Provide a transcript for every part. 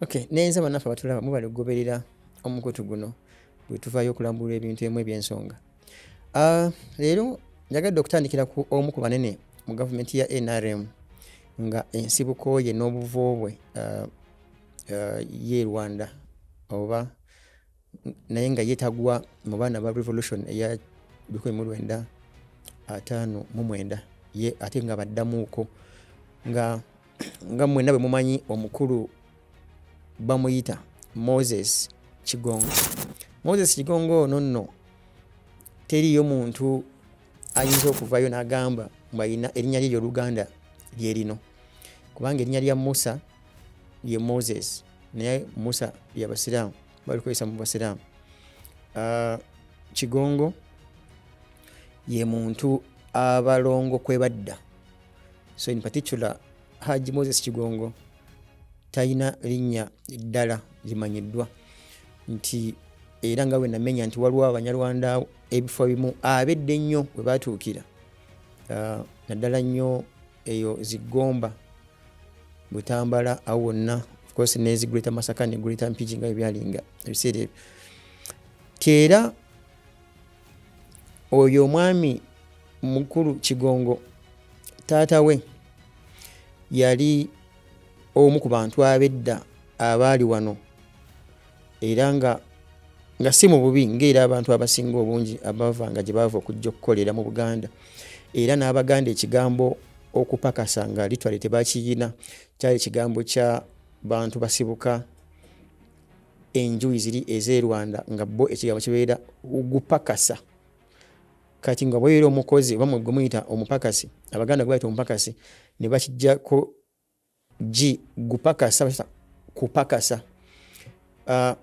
Okay, nenza banafa batulaba mubale kugoberera omukutu guno bwe tuvaayo okulambula ebintu emu eby'ensonga. Leero njagadde okutandikira ku omu ku banene mu gavumenti ya NRM nga ensibuko ye n'obuvo bwe ye Rwanda oba naye nga yeetagwa mu baana ba revolution eya 1959 ye ate nga baddamuuko nga mwenna bwe mumanyi omukulu bamuyita Moses Kigongo. Moses Kigongo nonno teriyo muntu ayinza okuvayo n'agamba mbalina erinnya lye Oluganda lye lino, kubanga erinnya lya Musa ye Moses naye Musa y'Abasiraamu balikozesa mu Basiraamu. Kigongo ye muntu abalongo kwe badda, so in particular Haji Moses Kigongo talina linnya ddala limanyiddwa nti era nga bwe namenya nti waliwo Abanyarwanda ebifo bimu abedde ennyo bwe batuukira naddala nnyo eyo Zigomba Butambala awo wonna of course neziguleta Masaka ne guleta Mpigi nga ebyalinga ebiseera ebyo. Era oyo omwami mukulu Kigongo taata we yali omu ku bantu abedda abaali wano era nga si mu bubi ng'era abantu abasinga obungi abavanga gye baava okujja okukolera mu Buganda, era n'Abaganda ekigambo okupakasa nga litwale tebakiyina, kyali ekigambo kya bantu basibuka enjuyi ziri ez'e Rwanda nga bo ekigambo kibeera ogupakasa. Kati nga bwera omukozi oba mwe muyita omupakasi, Abaganda gwe bayita omupakasi ne bakijjako gupakasa kupakasa.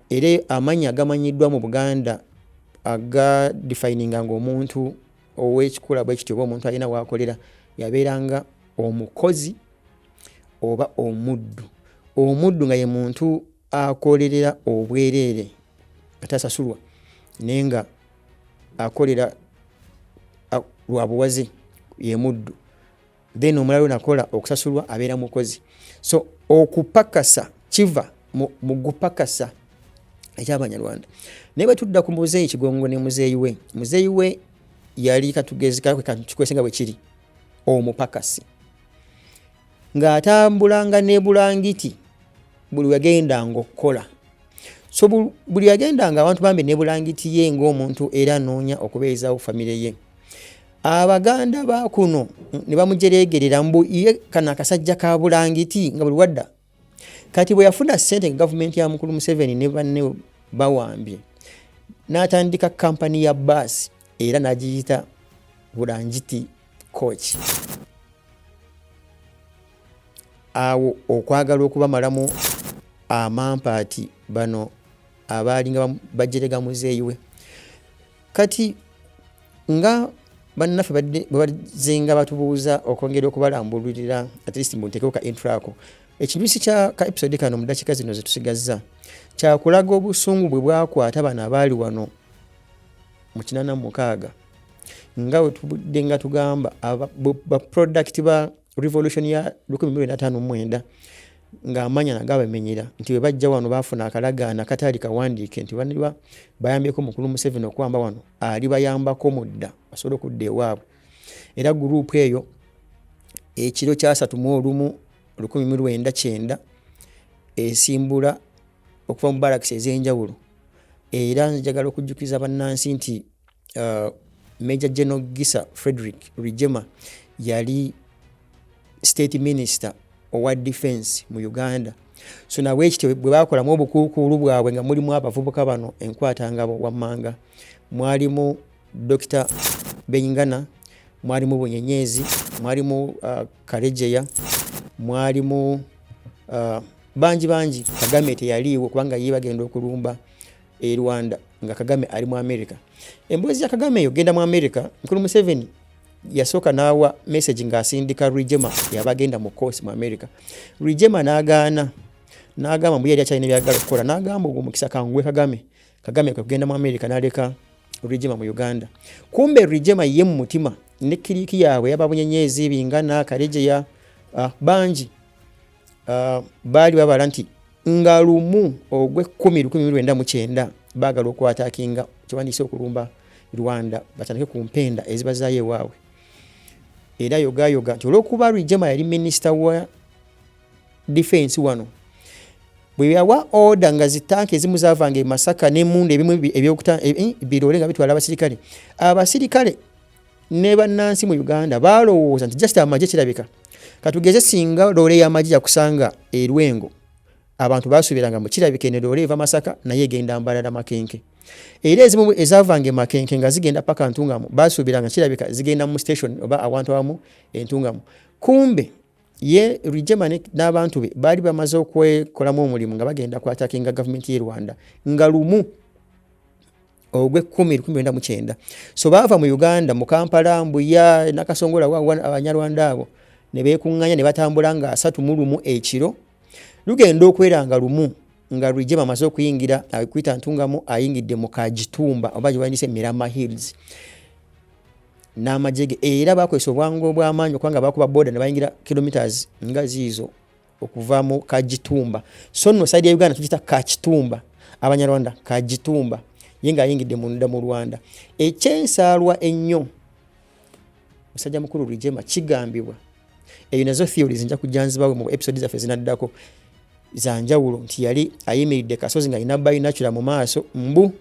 Era amanyi agamanyiddwa mu Buganda aga defininga nga omuntu ow'ekikula bwe kityo oba omuntu alina waakolera yabeeranga omukozi oba omuddu. Omuddu nga ye muntu akolerera obwereere atasasulwa naye nga akolera lwa buwaze ye muddu, then omulala nakola okusasulwa abeera mukozi. So okupakasa kiva mu gupakasa eky'Abanyarwanda. Naye bwe tudda ku Muzeeyi Kigongo ne muzeeyi we yali katugezi kakikwesenga bwe kiri omupakasi ng'atambulanga ne bulangiti buli yagendanga okukola. So buli yagendanga abantu bambi ne bulangiti ye ng'omuntu era anoonya okubeezaawo famire ye. Abaganda ba kuno ne bamujereegerera mbu ye kana akasajja ka bulangiti nga buli wadda. Kati bwe yafuna ssente gavumenti ya mukulu Museveni ne banne bawambye n'atandika kampani ya bbaasi era n'agiyita Bulangiti Coach. Awo okwagala okubamalamu amampaati bano abaalinga bajerega muzeeyi we. Kati nga bannaffe bazenga batubuuza okwongera okubalambulirira at least mbunteekeko ka intro ako. Ekinyusi kya ka episode kano mu dakiika zino ze tusigazza kyakulaga obusungu bwe bwakwata bano abaali wano mu 86 nga bwe tubudde nga tugamba ba product ba revolution ya 1959 ng'amanya nagabamenyera nti bwe bajja wano baafuna akalagaana kataali kawandiike nti bandiba bayambyeko mukulu Museveni okwamba wano ali bayambako mudda basobole okudda ewaabwe. Era gurupu eyo ekiro kya 31 1990 esimbula okuva mu barracks ez'enjawulo. Era njagala okujjukiza bannansi nti Major General Gisa Frederick Rwigema yali State Minister owa Defense mu Uganda. So nawe ekityo bwe bakolamu obukuukulu bwabwe nga mulimu abavubuka bano enkwatangabo wammanga, mwalimu Dr. Bengana, mwalimu Bunyenyezi, mwalimu Karejeya, mwalimu bangi Kagame teyaliiwo kubanga ye bagenda okulumba e Rwanda nga Kagame ali mu America. Emboozi ya Kagame yo genda mu America, mukulu Museveni yasooka n'awa message ng'asindika Rwigema yabagenda mu course mu America. Rwigema n'agamba mbu yali akyalina byagala okukola, n'agamba ogwo mukisa kangwe Kagame kugenda mu America n'aleka Rwigema mu Uganda. Kumbe Rwigema ye mu mutima ne kiriki yaabwe y'ababunyenyezi Bingana Karejeya bangi baali babala nti nga lumu ogwe 1919 baagala okwatakinga kiwandiise okulumba Rwanda batandike ku mpenda eziba zaayo ewaabwe. Era yoga nti olw'okuba Rwigema yali minisita wa defense wano, bwe yawa order nga zitanki ezimu zaavanga e Masaka n'emmundu ebimu birole nga bitwala abasirikale ne bannansi mu Uganda baalowooza nti just amagye kirabika katugeze singa loole y'amagye yakusanga e Lwengo, abantu baasuubiranga mu kirabika ne loole eva Masaka naye egenda Mbalala Makenke. Era ezimu ezaavanga e Makenke nga zigenda paka Ntungamu baasuubiranga kirabika zigenda mu station oba awantu awamu Entungamu. Kumbe ye Rwigema n'abantu be baali bamaze okwekolamu omulimu nga bagenda kwatakinga gavumenti y'e Rwanda nga lumu ogwe 1919. So baava mu Uganda mu Kampala, Mbuya, Nakasongola Abanyarwanda abo ne beekuŋŋaanya ne batambula nga 31 ekiro lugenda okweranga lumu nga Rwigema amaze okuyingira akuyita Ntungamu ayingidde mu Kagitumba oba gye Mirama Hills n'amajege. Era bakozesa obwangu obw'amaanyi okubanga bakuba boda ne bayingira kilometers nga ziizo okuva mu Kagitumba. So nno side ya Uganda tugita Kakitumba, Abanyarwanda Kagitumba, ye nga ayingidde munda mu Rwanda. Ekyensaalwa ennyo musajja mukulu Rwigema kigambibwa, eyo nazo theories nja kujjanzibawo mu episode zaffe zinaddako zanjawulo, nti yali ayimiridde kasozi nga alina binocular mu maaso, mbu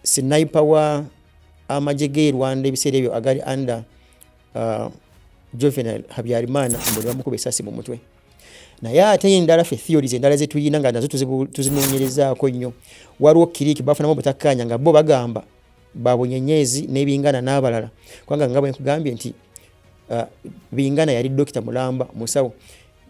sniper wa amajege Rwanda ebiseera ebyo agali under Juvenal Habyarimana mbuli bamukuba essasi mu mutwe. Naye ate endala ffe theories endala ze tuyina nga nazo tuzinoonyerezaako nnyo. Waliwo kiriki bafunamu obutakkanya nga bo bagamba babunyenyezi n'ebingana n'abalala, kubanga nga bwe nkugambye nti bingana yali Dokita Mulamba musawo,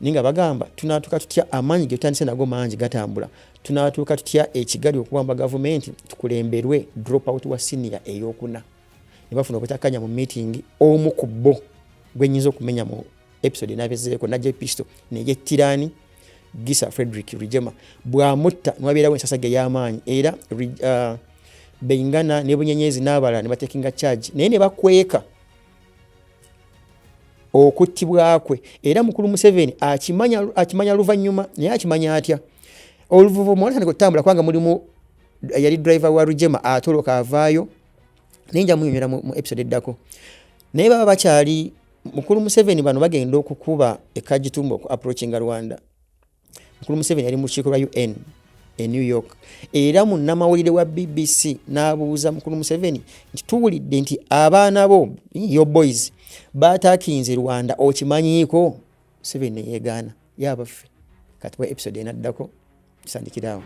ninga bagamba tunaatuka tutya amaanyi ge tutandise nago mangi gatambula, tunaatuka tutya ekigali okuwamba gavumenti tukulemberwe drop out wa senior eyokuna. Ne bafuna obutakkanya mu meeting, omu ku bo gwe nnyinza okumenya mu episode n'abezeeko najja pisto ne Tirani Gisa Frederick Rwigema bw'amutta n'wabeerawo ensasage y'amaanyi. Era bengana ne bunyenyezi n'abalala ne batekinga charge naye ne bakweka okuttibwakwe. Era mukulu Museveni akimanya luvannyuma, naye akimanya atya oluvuvu mwatandika okutambula kubanga mulimu yali driver wa Rwigema atoloka avaayo, ninja munyonyola mu episode eddako. Naye baba bakyali mukulu Museveni bano bagenda okukuba Kagitumba ku approaching Rwanda. Mukulu Museveni yali mu lukiiko lwa UN e New York. Era mu nnamawulire wa BBC n'abuuza mukulu Museveni nti tuwulidde nti abaana bo yo boys baatakinze Rwanda okimanyiiko? Museveni ne yeegaana. Yabaffe kati wa episode enaddako tusandikiraawo.